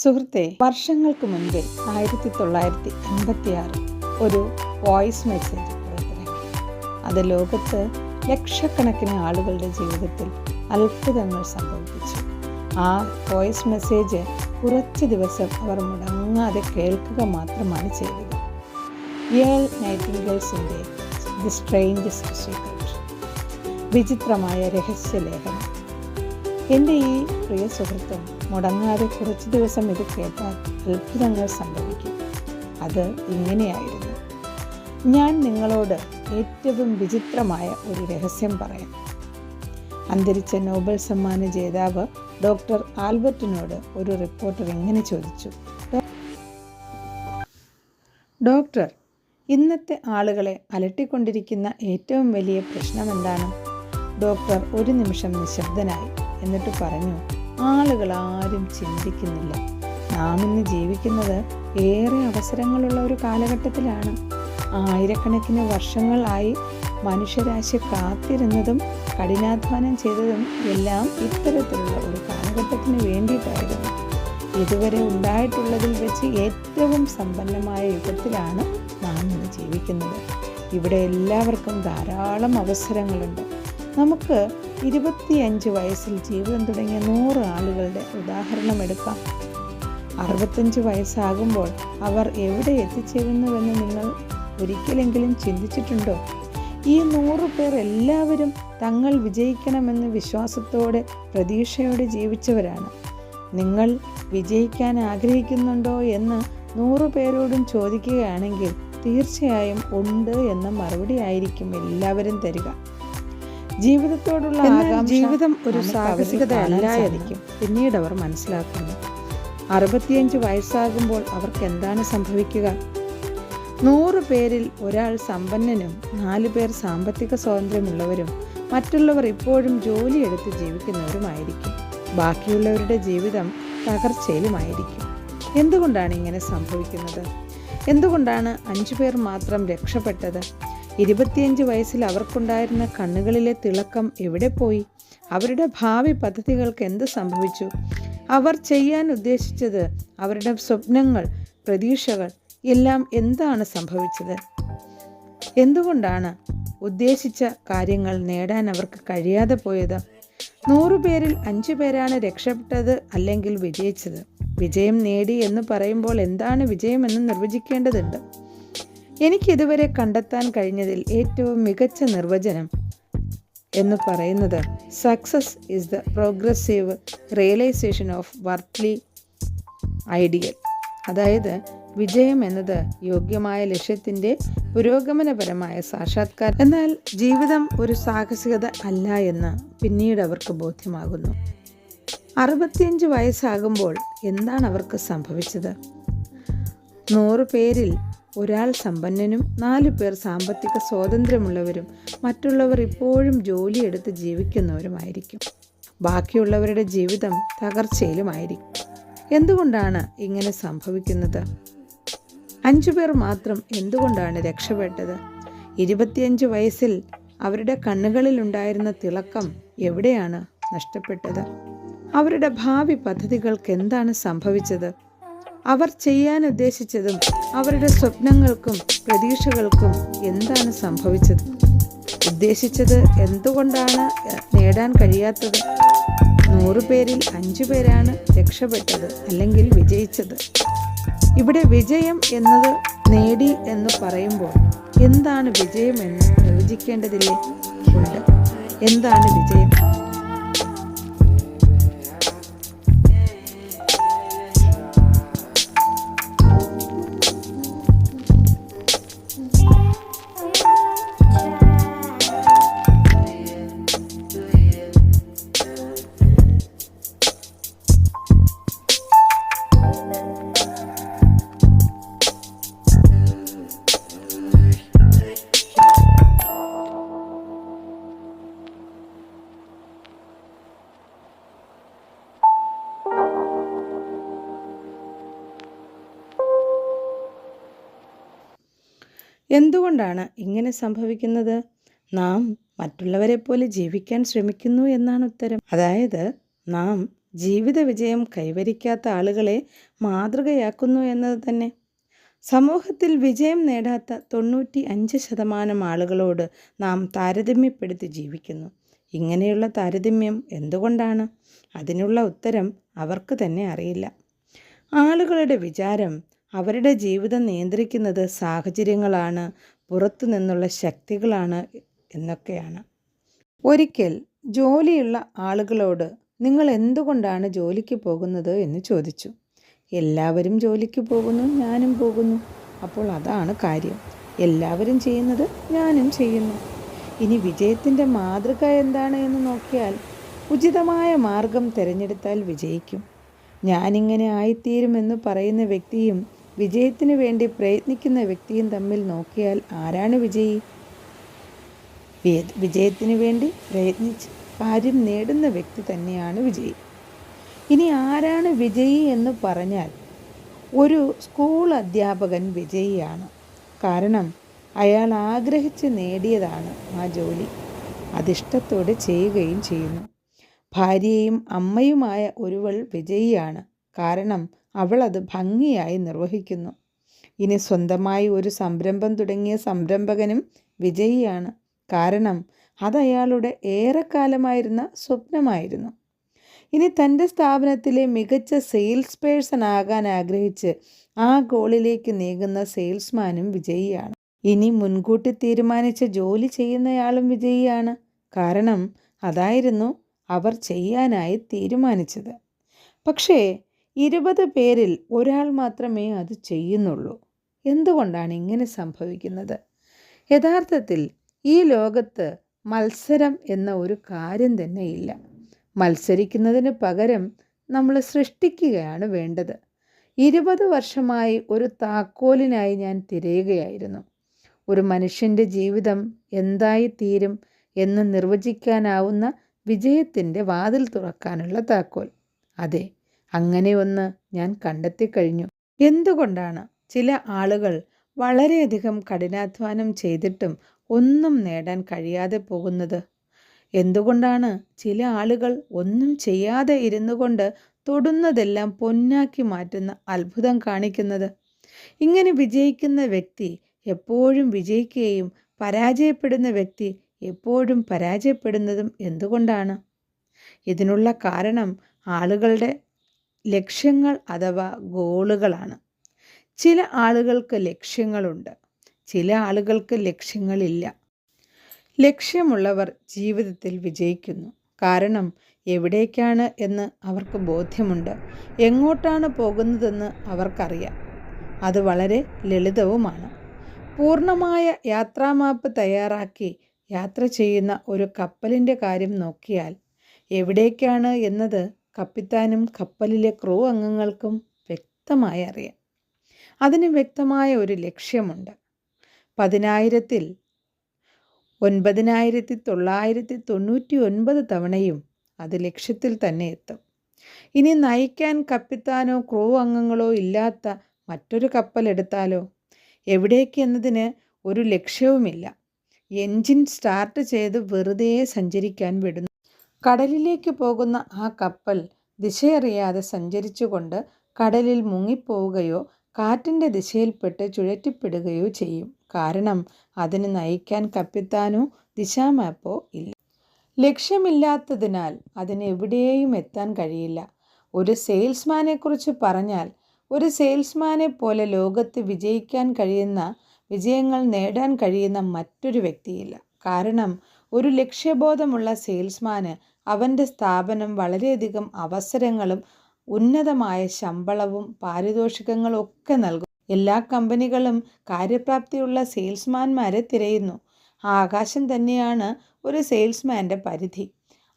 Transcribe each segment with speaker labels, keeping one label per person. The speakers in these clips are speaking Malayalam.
Speaker 1: സുഹൃത്തെ, വർഷങ്ങൾക്ക് മുൻപേ 1986 ഒരു വോയിസ് മെസ്സേജ് പുറത്തിറക്കി. അത് ലോകത്ത് ലക്ഷക്കണക്കിന് ആളുകളുടെ ജീവിതത്തിൽ അത്ഭുതങ്ങൾ സംഭവിപ്പിച്ചു. ആ വോയിസ് മെസ്സേജ് കുറച്ച് ദിവസം അവർ മുടങ്ങാതെ കേൾക്കുക മാത്രമാണ് ചെയ്തത്. ഏൾ നൈറ്റിംഗേൽസിൻ്റെ ദി സ്ട്രേഞ്ചസ്റ്റ് സീക്രട്ട്, വിചിത്രമായ രഹസ്യലേഖനം. എൻ്റെ ഈ പ്രിയ സുഹൃത്തും മുടങ്ങാതെ കുറച്ച് ദിവസം ഇത് കേട്ടാൽ അത്ഭുതങ്ങൾ സംഭവിക്കും. അത് ഇങ്ങനെയായിരുന്നു. ഞാൻ നിങ്ങളോട് ഏറ്റവും വിചിത്രമായ ഒരു രഹസ്യം പറയാം. അന്തരിച്ച നോബൽ സമ്മാന ജേതാവ് ഡോക്ടർ ആൽബർട്ടിനോട് ഒരു റിപ്പോർട്ടർ ഇങ്ങനെ ചോദിച്ചു: ഡോക്ടർ, ഇന്നത്തെ ആളുകളെ അലട്ടിക്കൊണ്ടിരിക്കുന്ന ഏറ്റവും വലിയ പ്രശ്നം എന്താണ്? ഡോക്ടർ ഒരു നിമിഷം നിശബ്ദനായി. എന്നിട്ട് പറഞ്ഞു: ആളുകൾ ആരും ചിന്തിക്കുന്നില്ല. നാം ഇന്ന് ജീവിക്കുന്നത് ഏറെ അവസരങ്ങളുള്ള ഒരു കാലഘട്ടത്തിലാണ്. ആയിരക്കണക്കിന് വർഷങ്ങളായി മനുഷ്യരാശി കാത്തിരുന്നതും കഠിനാധ്വാനം ചെയ്തതും എല്ലാം ഇത്തരത്തിലുള്ള ഒരു കാലഘട്ടത്തിന് വേണ്ടിയിട്ടായിരുന്നു. ഇതുവരെ ഉണ്ടായിട്ടുള്ളതിൽ വെച്ച് ഏറ്റവും സമ്പന്നമായ യുഗത്തിലാണ് നാം ഇന്ന് ജീവിക്കുന്നത്. ഇവിടെ എല്ലാവർക്കും ധാരാളം അവസരങ്ങളുണ്ട്. നമുക്ക് 25 വയസ്സിൽ ജീവിതം തുടങ്ങിയ 100 ആളുകളുടെ ഉദാഹരണം എടുക്കാം. 65 വയസ്സാകുമ്പോൾ അവർ എവിടെ എത്തിച്ചേരുന്നുവെന്ന് നിങ്ങൾ ഒരിക്കലെങ്കിലും ചിന്തിച്ചിട്ടുണ്ടോ? ഈ 100 പേർ എല്ലാവരും തങ്ങൾ വിജയിക്കണമെന്ന് വിശ്വാസത്തോടെ, പ്രതീക്ഷയോടെ ജീവിച്ചവരാണ്. നിങ്ങൾ വിജയിക്കാൻ ആഗ്രഹിക്കുന്നുണ്ടോ എന്ന് 100 പേരോടും ചോദിക്കുകയാണെങ്കിൽ തീർച്ചയായും ഉണ്ട് എന്ന മറുപടി ആയിരിക്കും എല്ലാവരും തരിക. ജീവിതത്തോടുള്ള ജീവിതം ഒരു സാഹസികത അല്ലായിരിക്കും പിന്നീട് അവർ മനസ്സിലാക്കുന്നു. 65 വയസ്സാകുമ്പോൾ അവർക്ക് എന്താണ് സംഭവിക്കുക? 100 പേരിൽ ഒരാൾ സമ്പന്നനും 4 പേർ സാമ്പത്തിക സ്വാതന്ത്ര്യമുള്ളവരും മറ്റുള്ളവർ ഇപ്പോഴും ജോലിയെടുത്ത് ജീവിക്കുന്നവരുമായിരിക്കും. ബാക്കിയുള്ളവരുടെ ജീവിതം തകർച്ചയിലുമായിരിക്കും. എന്തുകൊണ്ടാണ് ഇങ്ങനെ സംഭവിക്കുന്നത്? എന്തുകൊണ്ടാണ് 5 പേർ മാത്രം രക്ഷപ്പെട്ടത്? 25 വയസ്സിൽ അവർക്കുണ്ടായിരുന്ന കണ്ണുകളിലെ തിളക്കം എവിടെ പോയി? അവരുടെ ഭാവി പദ്ധതികൾക്ക് എന്ത് സംഭവിച്ചു? അവർ ചെയ്യാൻ ഉദ്ദേശിച്ചത്, അവരുടെ സ്വപ്നങ്ങൾ, പ്രതീക്ഷകൾ എല്ലാം എന്താണ് സംഭവിച്ചത്? എന്തുകൊണ്ടാണ് ഉദ്ദേശിച്ച കാര്യങ്ങൾ നേടാൻ അവർക്ക് കഴിയാതെ പോയത്? 100 പേരിൽ 5 പേരാണ് രക്ഷപ്പെട്ടത് അല്ലെങ്കിൽ വിജയിച്ചത്. വിജയം നേടി എന്ന് പറയുമ്പോൾ എന്താണ് വിജയമെന്ന് നിർവചിക്കേണ്ടതുണ്ട്. എനിക്കിതുവരെ കണ്ടെത്താൻ കഴിഞ്ഞതിൽ ഏറ്റവും മികച്ച നിർവചനം എന്ന് പറയുന്നത് success is the progressive realisation of worthy ideal. അതായത് വിജയം എന്നത് യോഗ്യമായ ലക്ഷ്യത്തിൻ്റെ പുരോഗമനപരമായ സാക്ഷാത്കാരം. എന്നാൽ ജീവിതം ഒരു സാഹസികത അല്ല എന്ന് പിന്നീട് അവർക്ക് ബോധ്യമാകുന്നു. 65 വയസ്സാകുമ്പോൾ എന്താണ് അവർക്ക് സംഭവിച്ചത്? 100 പേരിൽ ഒരാൾ സമ്പന്നനും 4 പേർ സാമ്പത്തിക സ്വാതന്ത്ര്യമുള്ളവരും മറ്റുള്ളവർ ഇപ്പോഴും ജോലിയെടുത്ത് ജീവിക്കുന്നവരുമായിരിക്കും. ബാക്കിയുള്ളവരുടെ ജീവിതം തകർച്ചയിലുമായിരിക്കും. എന്തുകൊണ്ടാണ് ഇങ്ങനെ സംഭവിക്കുന്നത്? 5 പേർ മാത്രം എന്തുകൊണ്ടാണ് രക്ഷപ്പെട്ടത്? 25 വയസ്സിൽ അവരുടെ കണ്ണുകളിലുണ്ടായിരുന്ന തിളക്കം എവിടെയാണ് നഷ്ടപ്പെട്ടത്? അവരുടെ ഭാവി പദ്ധതികൾക്ക് എന്താണ് സംഭവിച്ചത്? അവർ ചെയ്യാൻ ഉദ്ദേശിച്ചതും അവരുടെ സ്വപ്നങ്ങൾക്കും പ്രതീക്ഷകൾക്കും എന്താണ് സംഭവിച്ചത്? ഉദ്ദേശിച്ചത് എന്തുകൊണ്ടാണ് നേടാൻ കഴിയാത്തത്? 100 പേരിൽ 5 പേരാണ് രക്ഷപ്പെട്ടത് അല്ലെങ്കിൽ വിജയിച്ചത്. ഇവിടെ വിജയം എന്നത് നേടി എന്ന് പറയുമ്പോൾ എന്താണ് വിജയം എന്ന് നിർവചിക്കേണ്ടതില്ലേ? ഉണ്ട്. എന്താണ് വിജയം? എന്തുകൊണ്ടാണ് ഇങ്ങനെ സംഭവിക്കുന്നത്? നാം മറ്റുള്ളവരെ പോലെ ജീവിക്കാൻ ശ്രമിക്കുന്നു എന്നാണ് ഉത്തരം. അതായത് നാം ജീവിത വിജയം കൈവരിക്കാത്ത ആളുകളെ മാതൃകയാക്കുന്നു എന്നത് തന്നെ. സമൂഹത്തിൽ വിജയം നേടാത്ത 95% ആളുകളോട് നാം താരതമ്യപ്പെടുത്തി ജീവിക്കുന്നു. ഇങ്ങനെയുള്ള താരതമ്യം എന്തുകൊണ്ടാണ്? അതിനുള്ള ഉത്തരം അവർക്ക് തന്നെ അറിയില്ല. ആളുകളുടെ വിചാരം അവരുടെ ജീവിതം നിയന്ത്രിക്കുന്നത് സാഹചര്യങ്ങളാണ്, പുറത്തു നിന്നുള്ള ശക്തികളാണ് എന്നൊക്കെയാണ്. ഒരിക്കൽ ജോലിയുള്ള ആളുകളോട് നിങ്ങൾ എന്തുകൊണ്ടാണ് ജോലിക്ക് പോകുന്നത് എന്ന് ചോദിച്ചു. എല്ലാവരും ജോലിക്ക് പോകുന്നു, ഞാനും പോകുന്നു. അപ്പോൾ അതാണ് കാര്യം. എല്ലാവരും ചെയ്യുന്നത് ഞാനും ചെയ്യുന്നു. ഇനി വിജയത്തിൻ്റെ മാതൃക എന്താണ് എന്ന് നോക്കിയാൽ ഉചിതമായ മാർഗം തിരഞ്ഞെടുത്താൽ വിജയിക്കും. ഞാനിങ്ങനെ ആയിത്തീരുമെന്ന് പറയുന്ന വ്യക്തിയും വിജയത്തിന് വേണ്ടി പ്രയത്നിക്കുന്ന വ്യക്തിയും തമ്മിൽ നോക്കിയാൽ ആരാണ് വിജയി? വിജയത്തിന് വേണ്ടി പ്രയത്നിച്ച് കാര്യം നേടുന്ന വ്യക്തി തന്നെയാണ് വിജയി. ഇനി ആരാണ് വിജയി എന്ന് പറഞ്ഞാൽ ഒരു സ്കൂൾ അധ്യാപകൻ വിജയിയാണ്. കാരണം അയാൾ ആഗ്രഹിച്ച് നേടിയതാണ് ആ ജോലി. അതിഷ്ടത്തോടെ ചെയ്യുകയും ചെയ്യുന്നു. ഭാര്യയും അമ്മയുമായ ഒരുവൾ വിജയിയാണ്. കാരണം അവൾ അത് ഭംഗിയായി നിർവഹിക്കുന്നു. ഇനി സ്വന്തമായി ഒരു സംരംഭം തുടങ്ങിയ സംരംഭകനും വിജയിയാണ്. കാരണം അതയാളുടെ ഏറെക്കാലമായിരുന്ന സ്വപ്നമായിരുന്നു. ഇനി തൻ്റെ സ്ഥാപനത്തിലെ മികച്ച സെയിൽസ് പേഴ്സൺ ആകാൻ ആഗ്രഹിച്ച് ആ ഗോളിലേക്ക് നീങ്ങുന്ന സെയിൽസ്മാനും വിജയിയാണ്. ഇനി മുൻകൂട്ടി തീരുമാനിച്ച ജോലി ചെയ്യുന്നയാളും വിജയിയാണ്. കാരണം അതായിരുന്നു അവർ ചെയ്യാനായി തീരുമാനിച്ചത്. പക്ഷേ 20 പേരിൽ ഒരാൾ മാത്രമേ അത് ചെയ്യുന്നുള്ളൂ. എന്തുകൊണ്ടാണ് ഇങ്ങനെ സംഭവിക്കുന്നത്? യഥാർത്ഥത്തിൽ ഈ ലോകത്ത് മത്സരം എന്ന ഒരു കാര്യം തന്നെ ഇല്ല. മത്സരിക്കുന്നതിന് പകരം നമ്മൾ സൃഷ്ടിക്കുകയാണ് വേണ്ടത്. 20 വർഷമായി ഒരു താക്കോലിനായി ഞാൻ തിരയുകയായിരുന്നു. ഒരു മനുഷ്യൻ്റെ ജീവിതം എന്തായി തീരും എന്ന് നിർവചിക്കാനാവുന്ന വിജയത്തിൻ്റെ വാതിൽ തുറക്കാനുള്ള താക്കോൽ. അതെ, അങ്ങനെ ഒന്ന് ഞാൻ കണ്ടെത്തിക്കഴിഞ്ഞു. എന്തുകൊണ്ടാണ് ചില ആളുകൾ വളരെയധികം കഠിനാധ്വാനം ചെയ്തിട്ടും ഒന്നും നേടാൻ കഴിയാതെ പോകുന്നത്? എന്തുകൊണ്ടാണ് ചില ആളുകൾ ഒന്നും ചെയ്യാതെ ഇരുന്നു കൊണ്ട് തൊടുന്നതെല്ലാം പൊന്നാക്കി മാറ്റുന്ന അത്ഭുതം കാണിക്കുന്നത്? ഇങ്ങനെ വിജയിക്കുന്ന വ്യക്തി എപ്പോഴും വിജയിക്കുകയും പരാജയപ്പെടുന്ന വ്യക്തി എപ്പോഴും പരാജയപ്പെടുന്നതും എന്തുകൊണ്ടാണ്? ഇതിനുള്ള കാരണം ആളുകളുടെ ലക്ഷ്യങ്ങൾ അഥവാ ഗോളുകളാണ്. ചില ആളുകൾക്ക് ലക്ഷ്യങ്ങളുണ്ട്, ചില ആളുകൾക്ക് ലക്ഷ്യങ്ങളില്ല. ലക്ഷ്യമുള്ളവർ ജീവിതത്തിൽ വിജയിക്കുന്നു. കാരണം എവിടേക്കാണ് എന്ന് അവർക്ക് ബോധ്യമുണ്ട്. എങ്ങോട്ടാണ് പോകുന്നതെന്ന് അവർക്കറിയാം. അത് വളരെ ലളിതവുമാണ്. പൂർണ്ണമായ യാത്രാമാപ്പ് തയ്യാറാക്കി യാത്ര ചെയ്യുന്ന ഒരു കപ്പലിൻ്റെ കാര്യം നോക്കിയാൽ എവിടേക്കാണ് എന്നത് കപ്പിത്താനും കപ്പലിലെ ക്രൂ അംഗങ്ങൾക്കും വ്യക്തമായി അറിയാം. അതിന് വ്യക്തമായ ഒരു ലക്ഷ്യമുണ്ട്. 10,000-ൽ 9,999 തവണയും അത് ലക്ഷ്യത്തിൽ തന്നെ എത്തും. ഇനി നയിക്കാൻ കപ്പിത്താനോ ക്രൂ അംഗങ്ങളോ ഇല്ലാത്ത മറ്റൊരു കപ്പൽ എടുത്താലോ? എവിടേക്ക് എന്നതിന് ഒരു ലക്ഷ്യവുമില്ല. എൻജിൻ സ്റ്റാർട്ട് ചെയ്ത് വെറുതെ സഞ്ചരിക്കാൻ വിടുന്നു. കടലിലേക്ക് പോകുന്ന ആ കപ്പൽ ദിശയറിയാതെ സഞ്ചരിച്ചുകൊണ്ട് കടലിൽ മുങ്ങിപ്പോവുകയോ കാറ്റിൻ്റെ ദിശയിൽപ്പെട്ട് ചുഴറ്റിപ്പെടുകയോ ചെയ്യും. കാരണം അതിന് നയിക്കാൻ കപ്പിത്താനോ ദിശാമാപ്പോ ഇല്ല. ലക്ഷ്യമില്ലാത്തതിനാൽ അതിന് എവിടെയും എത്താൻ കഴിയില്ല. ഒരു സെയിൽസ്മാനെക്കുറിച്ച് പറഞ്ഞാൽ ഒരു സെയിൽസ്മാനെ പോലെ ലോകത്ത് വിജയിക്കാൻ കഴിയുന്ന, വിജയങ്ങൾ നേടാൻ കഴിയുന്ന മറ്റൊരു വ്യക്തിയില്ല. കാരണം ഒരു ലക്ഷ്യബോധമുള്ള സെയിൽസ്മാന് അവൻ്റെ സ്ഥാപനം വളരെയധികം അവസരങ്ങളും ഉന്നതമായ ശമ്പളവും പാരിതോഷികങ്ങളും ഒക്കെ നൽകും. എല്ലാ കമ്പനികളും കാര്യപ്രാപ്തിയുള്ള സെയിൽസ്മാൻമാരെ തിരയുന്നു. ആകാശം തന്നെയാണ് ഒരു സെയിൽസ്മാൻ്റെ പരിധി.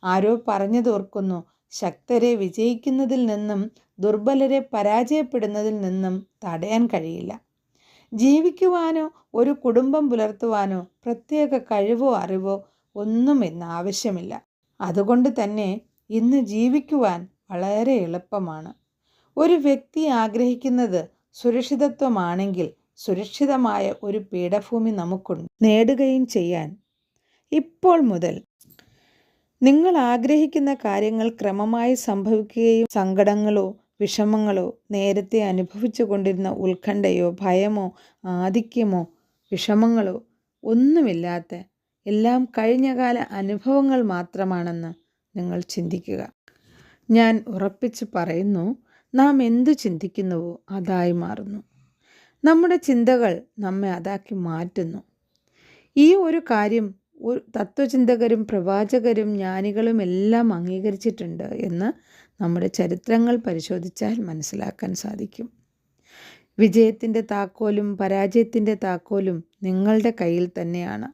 Speaker 1: ആരോ പറഞ്ഞതോർക്കുന്നു, ശക്തരെ വിജയിക്കുന്നതിൽ നിന്നും ദുർബലരെ പരാജയപ്പെടുന്നതിൽ നിന്നും തടയാൻ കഴിയില്ല. ജീവിക്കുവാനോ ഒരു കുടുംബം പുലർത്തുവാനോ പ്രത്യേക കഴിവോ അറിവോ ഒന്നും ഇന്ന് ആവശ്യമില്ല. അതുകൊണ്ട് തന്നെ ഇന്ന് ജീവിക്കുവാൻ വളരെ എളുപ്പമാണ്. ഒരു വ്യക്തി ആഗ്രഹിക്കുന്നത് സുരക്ഷിതത്വമാണെങ്കിൽ സുരക്ഷിതമായ ഒരു പീഠഭൂമി നമുക്കുണ്ട്. നേടുകയും ചെയ്യാൻ ഇപ്പോൾ മുതൽ നിങ്ങൾ ആഗ്രഹിക്കുന്ന കാര്യങ്ങൾ ക്രമമായി സംഭവിക്കുകയും സങ്കടങ്ങളോ വിഷമങ്ങളോ നേരത്തെ അനുഭവിച്ചു കൊണ്ടിരുന്ന ഉത്കണ്ഠയോ ഭയമോ ആധിക്യമോ വിഷമങ്ങളോ ഒന്നുമില്ലാത്ത എല്ലാം കഴിഞ്ഞകാല അനുഭവങ്ങൾ മാത്രമാണെന്ന് നിങ്ങൾ ചിന്തിക്കുക. ഞാൻ ഉറപ്പിച്ച് പറയുന്നു, നാം എന്തു ചിന്തിക്കുന്നുവോ അതായി മാറുന്നു. നമ്മുടെ ചിന്തകൾ നമ്മെ അതാക്കി മാറ്റുന്നു. ഈ ഒരു കാര്യം തത്വചിന്തകരും പ്രവാചകരും ജ്ഞാനികളും എല്ലാം അംഗീകരിച്ചിട്ടുണ്ട് എന്ന് നമ്മുടെ ചരിത്രങ്ങൾ പരിശോധിച്ചാൽ മനസ്സിലാക്കാൻ സാധിക്കും. വിജയത്തിൻ്റെ താക്കോലും പരാജയത്തിൻ്റെ താക്കോലും നിങ്ങളുടെ കയ്യിൽ തന്നെയാണ്.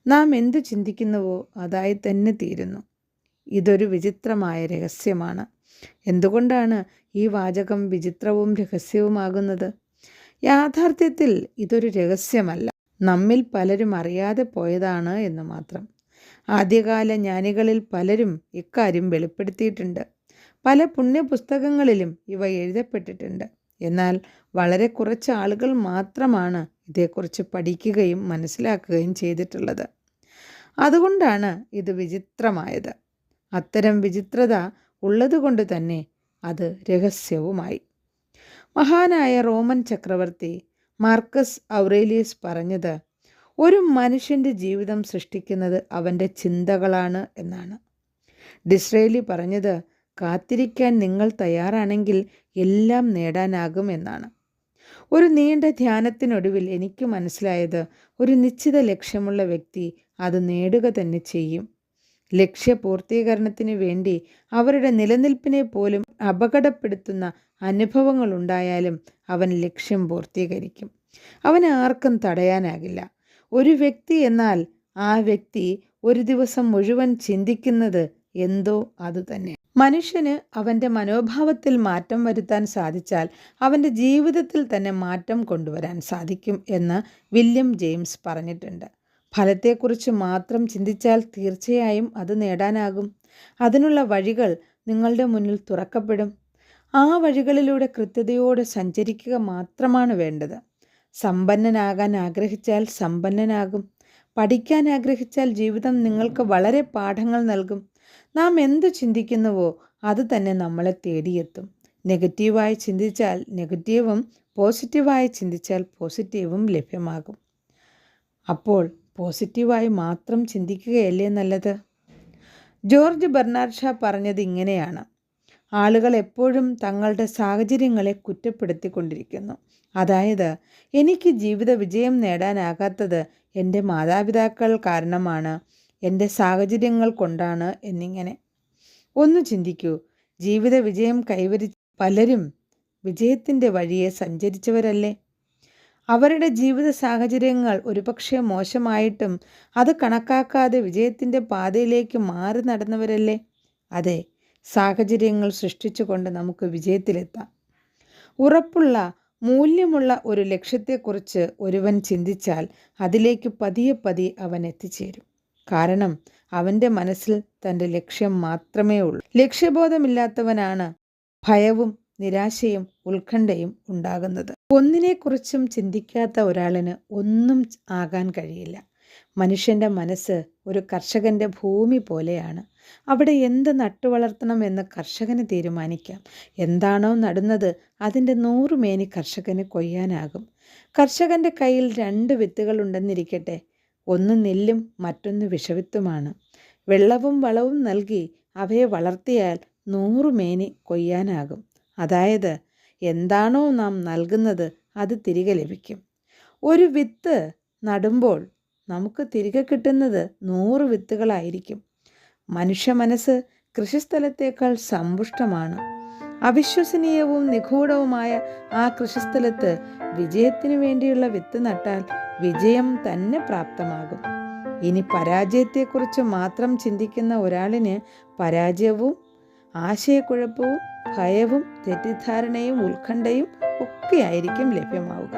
Speaker 1: നാം എന്തു ചിന്തിക്കുന്നുവോ അതായി തന്നെ തീരുന്നു. ഇതൊരു വിചിത്രമായ രഹസ്യമാണ്. എന്തുകൊണ്ടാണ് ഈ വാചകം വിചിത്രവും രഹസ്യവുമാകുന്നത്? യാഥാർത്ഥ്യത്തിൽ ഇതൊരു രഹസ്യമല്ല, നമ്മിൽ പലരും അറിയാതെ പോയതാണ് എന്ന് മാത്രം. ആദ്യകാല ജ്ഞാനികളിൽ പലരും ഇക്കാര്യം വെളിപ്പെടുത്തിയിട്ടുണ്ട്. പല പുണ്യപുസ്തകങ്ങളിലും ഇവ എഴുതപ്പെട്ടിട്ടുണ്ട്. എന്നാൽ വളരെ കുറച്ച് ആളുകൾ മാത്രമാണ് ഇതേക്കുറിച്ച് പഠിക്കുകയും മനസ്സിലാക്കുകയും ചെയ്തിട്ടുള്ളത്. അതുകൊണ്ടാണ് ഇത് വിചിത്രമായത്. അത്തരം വിചിത്രത ഉള്ളതുകൊണ്ട് തന്നെ അത് രഹസ്യവുമായി. മഹാനായ റോമൻ ചക്രവർത്തി മാർക്കസ് ഔറേലിയസ് പറഞ്ഞത്, ഒരു മനുഷ്യൻ്റെ ജീവിതം സൃഷ്ടിക്കുന്നത് അവൻ്റെ ചിന്തകളാണ് എന്നാണ്. ഡിസ്രേലി പറഞ്ഞത്, കാത്തിരിക്കാൻ നിങ്ങൾ തയ്യാറാണെങ്കിൽ എല്ലാം നേടാനാകും എന്നാണ്. ഒരു നീണ്ട ധ്യാനത്തിനൊടുവിൽ എനിക്ക് മനസ്സിലായത്, ഒരു നിശ്ചിത ലക്ഷ്യമുള്ള വ്യക്തി അത് നേടുക തന്നെ ചെയ്യും. ലക്ഷ്യപൂർത്തീകരണത്തിന് വേണ്ടി അവരുടെ നിലനിൽപ്പിനെ പോലും അപകടപ്പെടുത്തുന്ന അനുഭവങ്ങൾ ഉണ്ടായാലും അവൻ ലക്ഷ്യം പൂർത്തീകരിക്കും. അവനെ ആർക്കും തടയാനാകില്ല. ഒരു വ്യക്തി എന്നാൽ ആ വ്യക്തി ഒരു ദിവസം മുഴുവൻ ചിന്തിക്കുന്നത് എന്തോ അതുതന്നെ. മനുഷ്യന് അവൻ്റെ മനോഭാവത്തിൽ മാറ്റം വരുത്താൻ സാധിച്ചാൽ അവൻ്റെ ജീവിതത്തിൽ തന്നെ മാറ്റം കൊണ്ടുവരാൻ സാധിക്കും എന്ന് വില്യം ജെയിംസ് പറഞ്ഞിട്ടുണ്ട്. ഫലത്തെക്കുറിച്ച് മാത്രം ചിന്തിച്ചാൽ തീർച്ചയായും അത് നേടാനാകും. അതിനുള്ള വഴികൾ നിങ്ങളുടെ മുന്നിൽ തുറക്കപ്പെടും. ആ വഴികളിലൂടെ കൃത്യതയോടെ സഞ്ചരിക്കുക മാത്രമാണ് വേണ്ടത്. സമ്പന്നനാകാൻ ആഗ്രഹിച്ചാൽ സമ്പന്നനാകും. പഠിക്കാൻ ആഗ്രഹിച്ചാൽ ജീവിതം നിങ്ങൾക്ക് വളരെ പാഠങ്ങൾ നൽകും. നാം എന്തു ചിന്തിക്കുന്നുവോ അത് തന്നെ നമ്മളെ തേടിയെത്തും. നെഗറ്റീവായി ചിന്തിച്ചാൽ നെഗറ്റീവും, പോസിറ്റീവായി ചിന്തിച്ചാൽ പോസിറ്റീവും ലഭ്യമാകും. അപ്പോൾ പോസിറ്റീവായി മാത്രം ചിന്തിക്കുകയല്ലേ നല്ലത്? ജോർജ് ബെർണാഡ് ഷാ പറഞ്ഞത് ഇങ്ങനെയാണ്, ആളുകൾ എപ്പോഴും തങ്ങളുടെ സാഹചര്യങ്ങളെ കുറ്റപ്പെടുത്തിക്കൊണ്ടിരിക്കുന്നു. അതായത്, എനിക്ക് ജീവിത വിജയം നേടാനാകാത്തത് എൻ്റെ മാതാപിതാക്കൾ കാരണമാണ്, എൻ്റെ സാഹചര്യങ്ങൾ കൊണ്ടാണ് എന്നിങ്ങനെ. ഒന്ന് ചിന്തിക്കൂ, ജീവിത വിജയം കൈവരിച്ച പലരും വിജയത്തിൻ്റെ വഴിയെ സഞ്ചരിച്ചവരല്ലേ? അവരുടെ ജീവിത സാഹചര്യങ്ങൾ ഒരുപക്ഷെ മോശമായിട്ടും അത് കണക്കാക്കാതെ വിജയത്തിൻ്റെ പാതയിലേക്ക് മാറി നടന്നവരല്ലേ? അതെ, സാഹചര്യങ്ങൾ സൃഷ്ടിച്ചുകൊണ്ട് നമുക്ക് വിജയത്തിലെത്താം. ഉറപ്പുള്ള മൂല്യമുള്ള ഒരു ലക്ഷ്യത്തെക്കുറിച്ച് ഒരുവൻ ചിന്തിച്ചാൽ അതിലേക്ക് പതിയെ പതിയെ അവൻ എത്തിച്ചേരും. കാരണം അവൻ്റെ മനസ്സിൽ തൻ്റെ ലക്ഷ്യം മാത്രമേ ഉള്ളൂ. ലക്ഷ്യബോധമില്ലാത്തവനാണ് ഭയവും നിരാശയും ഉത്കണ്ഠയും ഉണ്ടാകുന്നത്. ഒന്നിനെക്കുറിച്ചും ചിന്തിക്കാത്ത ഒരാളിന് ഒന്നും ആകാൻ കഴിയില്ല. മനുഷ്യൻ്റെ മനസ്സ് ഒരു കർഷകൻ്റെ ഭൂമി പോലെയാണ്. അവിടെ എന്ത് നട്ടുവളർത്തണമെന്ന് കർഷകന് തീരുമാനിക്കാം. എന്താണോ നടുന്നത് അതിൻ്റെ 100 മേനി കർഷകന് കൊയ്യാനാകും. കർഷകൻ്റെ കയ്യിൽ 2 വിത്തുകൾ ഉണ്ടെന്നിരിക്കട്ടെ. ഒന്ന് നെല്ലും മറ്റൊന്ന് വിഷവിത്തുമാണ്. വെള്ളവും വളവും നൽകി അവയെ വളർത്തിയാൽ 100 മേനി കൊയ്യാനാകും. അതായത്, എന്താണോ നാം നൽകുന്നത് അത് തിരികെ ലഭിക്കും. ഒരു വിത്ത് നടുമ്പോൾ നമുക്ക് തിരികെ കിട്ടുന്നത് 100 വിത്തുകളായിരിക്കും. മനുഷ്യ മനസ്സ് കൃഷിസ്ഥലത്തേക്കാൾ സമ്പുഷ്ടമാണ്. അവിശ്വസനീയവും നിഗൂഢവുമായ ആ കൃഷിസ്ഥലത്ത് വിജയത്തിനു വേണ്ടിയുള്ള വിത്ത് നട്ടാൽ വിജയം തന്നെ പ്രാപ്തമാകും. ഇനി പരാജയത്തെക്കുറിച്ച് മാത്രം ചിന്തിക്കുന്ന ഒരാളിന് പരാജയവും ആശയക്കുഴപ്പവും ഭയവും തെറ്റിദ്ധാരണയും ഉത്കണ്ഠയും ഒക്കെയായിരിക്കും ലഭ്യമാവുക.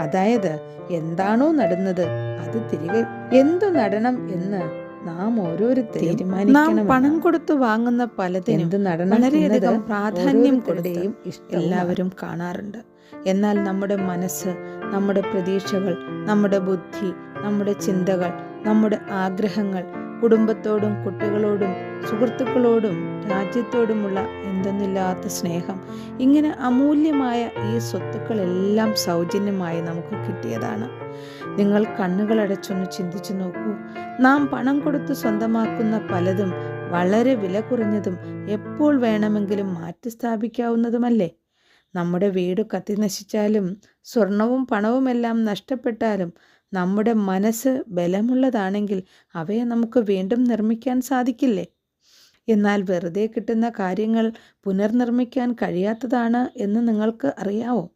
Speaker 1: അതായത്, എന്താണോ നടുന്നത് അത് തിരികെ. എന്തു നടണം എന്ന് നാം ഓരോരുത്തരും തീരുമാനിക്കണം. പണം കൊടുത്തു വാങ്ങുന്ന പലതിനും വളരെയധികം പ്രാധാന്യം കൊടുക്കുകയും എല്ലാവരും കാണാറുണ്ട്. എന്നാൽ നമ്മുടെ മനസ്സ്, നമ്മുടെ പ്രതീക്ഷകൾ, നമ്മുടെ ബുദ്ധി, നമ്മുടെ ചിന്തകൾ, നമ്മുടെ ആഗ്രഹങ്ങൾ, കുടുംബത്തോടും കുട്ടികളോടും സുഹൃത്തുക്കളോടും രാജ്യത്തോടുമുള്ള എന്തെന്നില്ലാത്ത സ്നേഹം, ഇങ്ങനെ അമൂല്യമായ ഈ സ്വത്തുക്കളെല്ലാം സൗജന്യമായി നമുക്ക് കിട്ടിയതാണ്. നിങ്ങൾ കണ്ണുകളടച്ചൊന്ന് ചിന്തിച്ചു നോക്കൂ. നാം പണം കൊടുത്ത് സ്വന്തമാക്കുന്ന പലതും വളരെ വില കുറഞ്ഞതും എപ്പോൾ വേണമെങ്കിലും മാറ്റി സ്ഥാപിക്കാവുന്നതുമല്ലേ? നമ്മുടെ വീട് കത്തിനശിച്ചാലും സ്വർണവും പണവുമെല്ലാം നഷ്ടപ്പെട്ടാലും നമ്മുടെ മനസ്സ് ബലമുള്ളതാണെങ്കിൽ അവയെ നമുക്ക് വീണ്ടും നിർമ്മിക്കാൻ സാധിക്കില്ലേ? എന്നാൽ വെറുതെ കിട്ടുന്ന കാര്യങ്ങൾ പുനർനിർമ്മിക്കാൻ കഴിയാത്തതാണ് എന്ന് നിങ്ങൾക്ക് അറിയാവോ?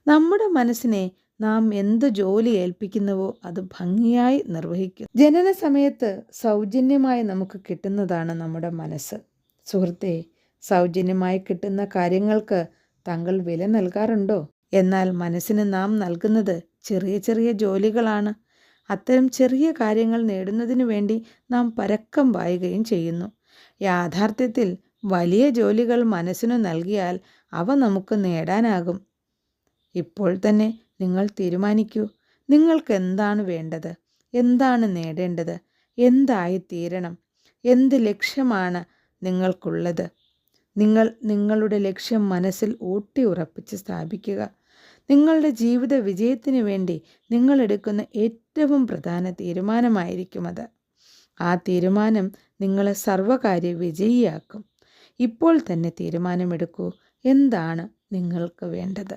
Speaker 1: നമ്മുടെ മനസ്സിനെ നാം എന്ത് ജോലി ഏൽപ്പിക്കുന്നുവോ അത് ഭംഗിയായി നിർവഹിക്കും. ജനന സമയത്ത് സൗജന്യമായി നമുക്ക് കിട്ടുന്നതാണ് നമ്മുടെ മനസ്സ്. സുഹൃത്തെ, സൗജന്യമായി കിട്ടുന്ന കാര്യങ്ങൾക്ക് താങ്കൾ വില നൽകാറുണ്ടോ? എന്നാൽ മനസ്സിന് നാം നൽകുന്നത് ചെറിയ ചെറിയ ജോലികളാണ്. അത്തരം ചെറിയ കാര്യങ്ങൾ നേടുന്നതിന് വേണ്ടി നാം പരക്കം പായുകയും ചെയ്യുന്നു. യാഥാർത്ഥ്യത്തിൽ വലിയ ജോലികൾ മനസ്സിനു നൽകിയാൽ അവ നമുക്ക് നേടാനാകും. ഇപ്പോൾ തന്നെ നിങ്ങൾ തീരുമാനിക്കൂ. നിങ്ങൾക്ക് എന്താണ് വേണ്ടത്? എന്താണ് നേടേണ്ടത്? എന്തായിത്തീരണം? എന്ത് ലക്ഷ്യമാണ് നിങ്ങൾക്കുള്ളത്? നിങ്ങളുടെ ലക്ഷ്യം മനസ്സിൽ ഊട്ടി ഉറപ്പിച്ച് സ്ഥാപിക്കുക. നിങ്ങളുടെ ജീവിത വിജയത്തിന് വേണ്ടി നിങ്ങൾ എടുക്കുന്ന ഏറ്റവും പ്രധാന തീരുമാനമായിരിക്കും അത്. ആ തീരുമാനം നിങ്ങളെ സർവകാര്യ വിജയിയാക്കും. ഇപ്പോൾ തന്നെ തീരുമാനമെടുക്കൂ. എന്താണ് നിങ്ങൾക്ക് വേണ്ടത്?